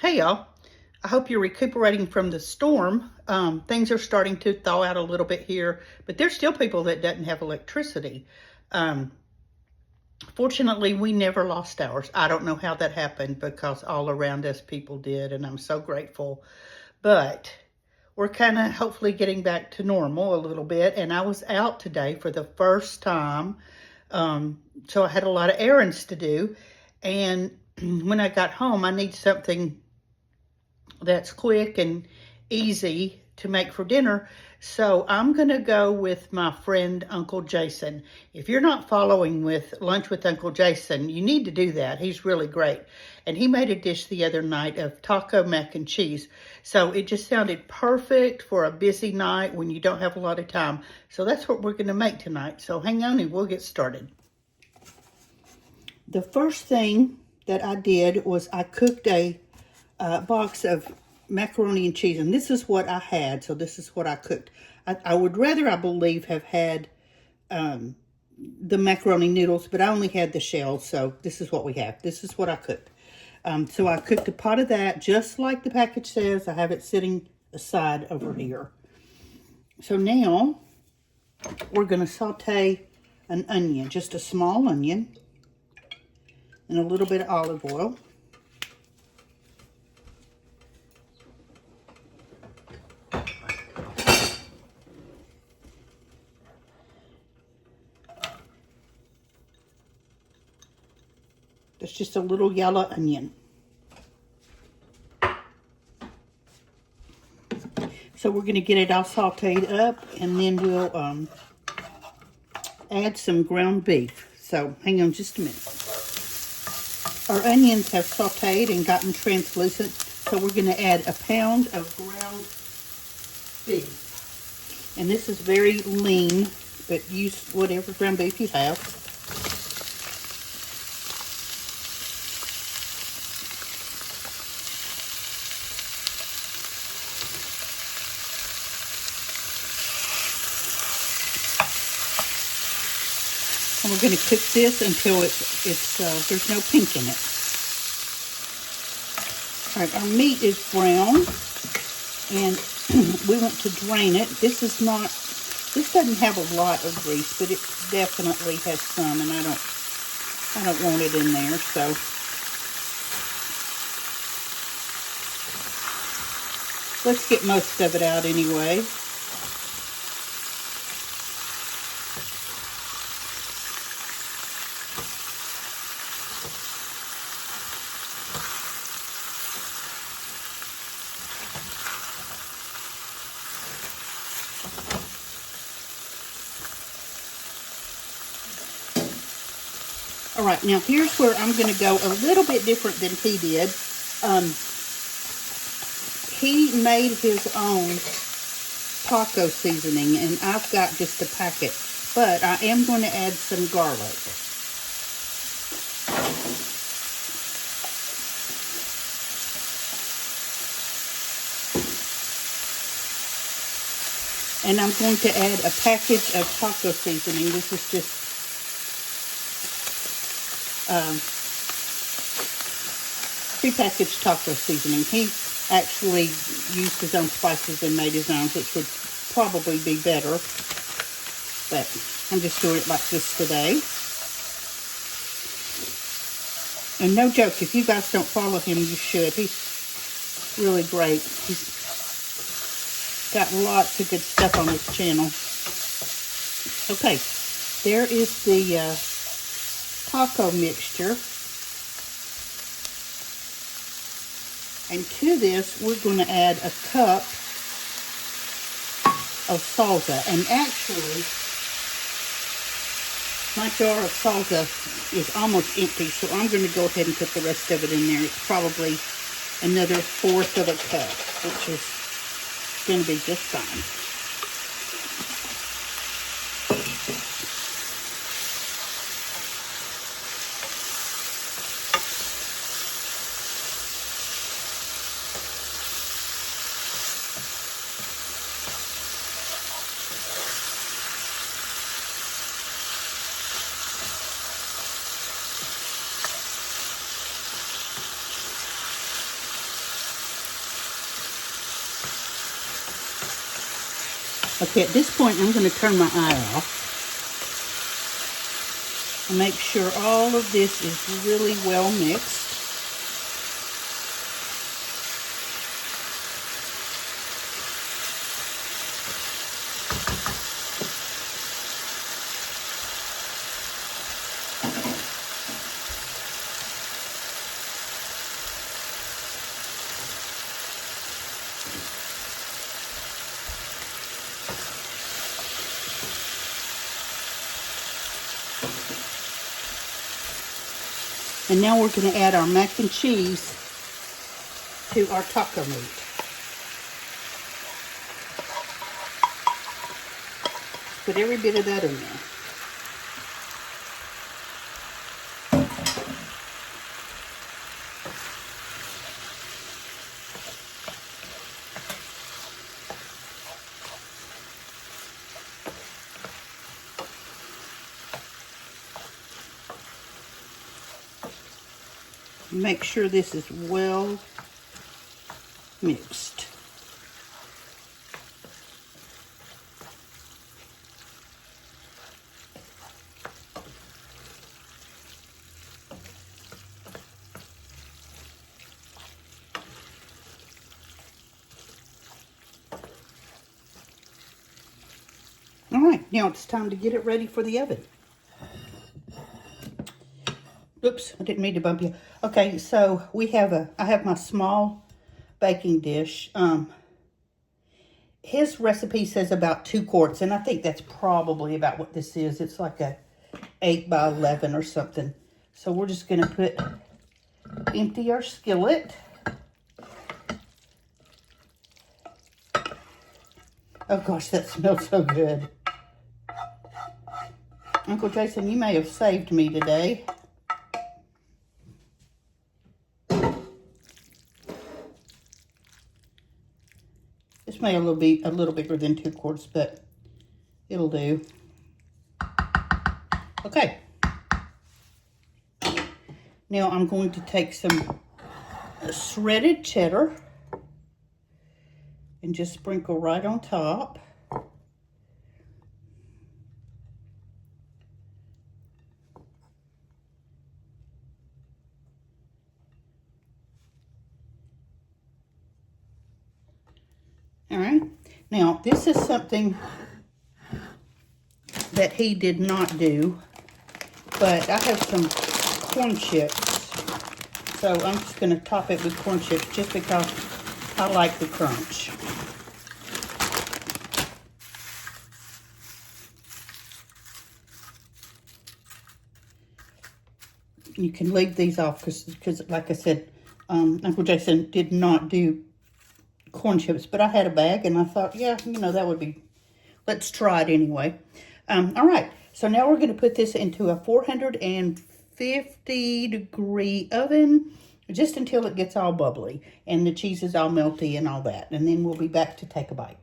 Hey y'all, I hope you're recuperating from the storm. Things are starting to thaw out a little bit here, but there's still people that doesn't have electricity. Um, Fortunately, we never lost ours. I don't know how that happened because all around us people did, and I'm so grateful. But we're kind of hopefully getting back to normal a little bit, and I was out today for the first time. So I had a lot of errands to do, and when I got home, I need something that's quick and easy to make for dinner. So I'm going to go with my friend Uncle Jason. If you're not following with Lunch with Uncle Jason, you need to do that. He's really great. And he made a dish the other night of taco mac and cheese. So it just sounded perfect for a busy night when you don't have a lot of time. So that's what we're going to make tonight. So hang on and we'll get started. The first thing that I did was I cooked a box of macaroni and cheese, and this is what I had, so this is what I cooked. I would rather, I believe, have had the macaroni noodles, but I only had the shells, so this is what we have. This is what I cooked. So I cooked a pot of that, just like the package says. I have it sitting aside over here. So now, we're going to saute an onion, just a small onion, and a little bit of olive oil. That's just a little yellow onion. So we're going to get it all sauteed up, and then we'll add some ground beef. So hang on just a minute. Our onions have sauteed and gotten translucent, so we're going to add a pound of ground beef. And this is very lean, but use whatever ground beef you have. And we're going to cook this until there's no pink in it. All right, our meat is brown, and we want to drain it. This doesn't have a lot of grease, but it definitely has some, and I don't want it in there, so. Let's get most of it out anyway. All right, now here's where I'm going to go a little bit different than he did. He made his own taco seasoning, and I've got just a packet. But I am going to add some garlic. And I'm going to add a package of taco seasoning. This is just prepackaged taco seasoning. He actually used his own spices and made his own, which would probably be better. But I'm just doing it like this today. And no joke, if you guys don't follow him, you should. He's really great. He's got lots of good stuff on his channel. Okay, there is the taco mixture. And to this, we're going to add a cup of salsa. And actually, my jar of salsa is almost empty, so I'm going to go ahead and put the rest of it in there. It's probably another fourth of a cup, which is going to be just fine. Okay, at this point, I'm going to turn my eye off and make sure all of this is really well mixed. And now we're going to add our mac and cheese to our taco meat. Put every bit of that in there. Make sure this is well mixed. All right, now it's time to get it ready for the oven. Oops, I didn't mean to bump you. Okay, so I have my small baking dish. His recipe says about 2 quarts, and I think that's probably about what this is. It's like a 8 by 11 or something. So we're just going to empty our skillet. Oh gosh, that smells so good. Uncle Jason, you may have saved me today. This may a little bigger than 2 quarts, but it'll do. Okay. Now I'm going to take some shredded cheddar and just sprinkle right on top. All right, now this is something that he did not do, but I have some corn chips, so I'm just going to top it with corn chips just because I like the crunch. You can leave these off because like I said, Uncle Jason did not do corn chips, but I had a bag and I thought, yeah, you know, that would be, let's try it anyway. All right, so now we're going to put this into a 450 degree oven just until it gets all bubbly and the cheese is all melty and all that, and then we'll be back to take a bite.